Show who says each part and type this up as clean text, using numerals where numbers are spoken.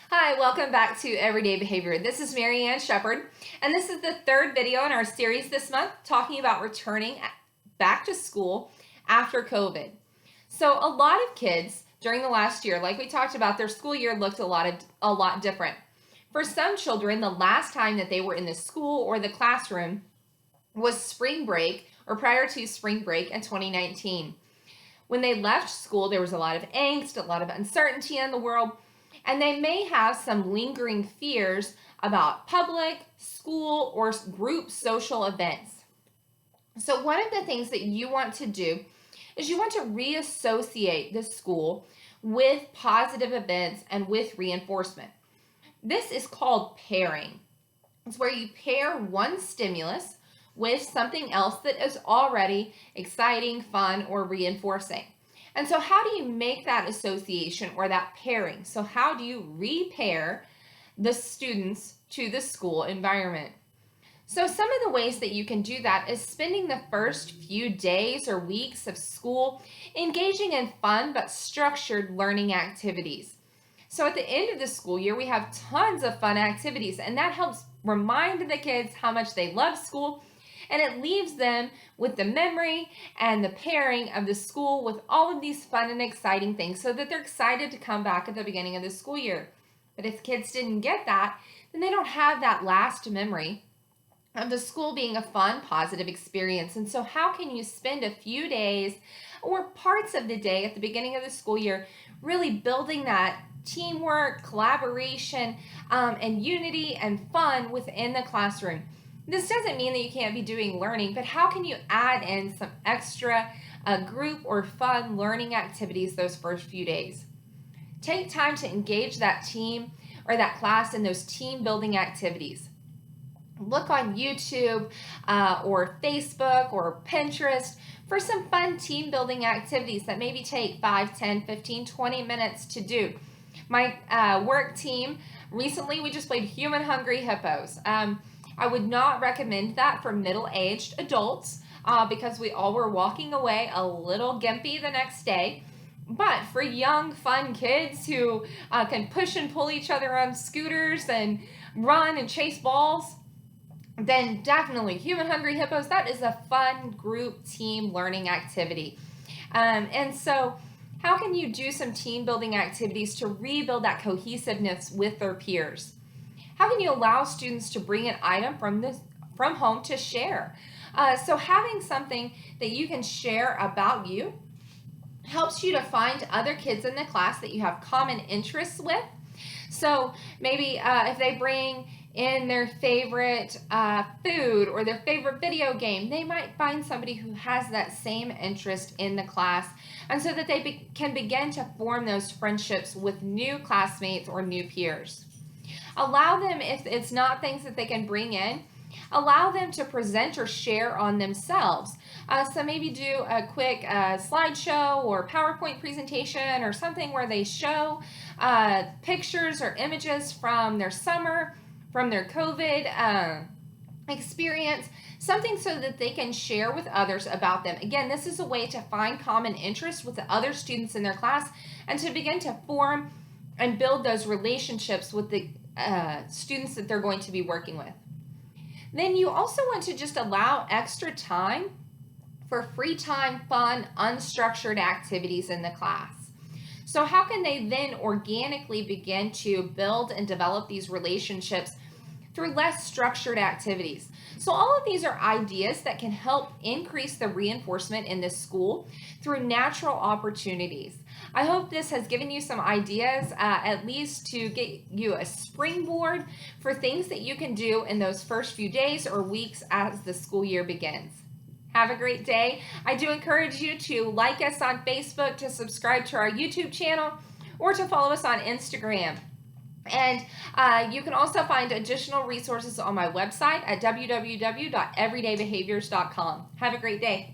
Speaker 1: Hi, welcome back to Everyday Behavior. This is Mary Ann Shepard, and this is the third video in our series this month talking about returning back to school after COVID. So a lot of kids during the last year, like we talked about, their school year looked a lot different. For some children, the last time that they were in the school or the classroom was spring break or prior to spring break in 2019. When they left school, there was a lot of angst, a lot of uncertainty in the world, and they may have some lingering fears about public, school, or group social events. So one of the things that you want to do is you want to reassociate the school with positive events and with reinforcement. This is called pairing. It's where you pair one stimulus with something else that is already exciting, fun, or reinforcing. And so how do you make that association or that pairing? So how do you repair the students to the school environment? So some of the ways that you can do that is spending the first few days or weeks of school engaging in fun but structured learning activities. So at the end of the school year, we have tons of fun activities, and that helps remind the kids how much they love school, and it leaves them with the memory and the pairing of the school with all of these fun and exciting things so that they're excited to come back at the beginning of the school year. But if kids didn't get that, then they don't have that last memory of the school being a fun, positive experience. And so how can you spend a few days or parts of the day at the beginning of the school year really building that teamwork, collaboration, and unity and fun within the classroom? This doesn't mean that you can't be doing learning, but how can you add in some extra group or fun learning activities those first few days? Take time to engage that team or that class in those team building activities. Look on YouTube or Facebook or Pinterest for some fun team building activities that maybe take 5, 10, 15, 20 minutes to do. My work team, recently we just played Human Hungry Hippos. I would not recommend that for middle-aged adults because we all were walking away a little gimpy the next day. But for young, fun kids who can push and pull each other on scooters and run and chase balls, then definitely Human Hungry Hippos, that is a fun group team learning activity. And so how can you do some team building activities to rebuild that cohesiveness with their peers? How can you allow students to bring an item from home to share? So having something that you can share about you helps you to find other kids in the class that you have common interests with. So maybe if they bring in their favorite food or their favorite video game, they might find somebody who has that same interest in the class, and so that they can begin to form those friendships with new classmates or new peers. Allow them, if it's not things that they can bring in, allow them to present or share on themselves. So maybe do a quick slideshow or PowerPoint presentation or something where they show pictures or images from their summer, from their COVID experience, something so that they can share with others about them. Again, this is a way to find common interests with the other students in their class and to begin to form and build those relationships with the students that they're going to be working with. Then you also want to just allow extra time for free time, fun, unstructured activities in the class. So how can they then organically begin to build and develop these relationships through less structured activities? So all of these are ideas that can help increase the reinforcement in the school through natural opportunities. I hope this has given you some ideas, at least to get you a springboard for things that you can do in those first few days or weeks as the school year begins. Have a great day. I do encourage you to like us on Facebook, to subscribe to our YouTube channel, or to follow us on Instagram. And you can also find additional resources on my website at www.everydaybehaviors.com. Have a great day.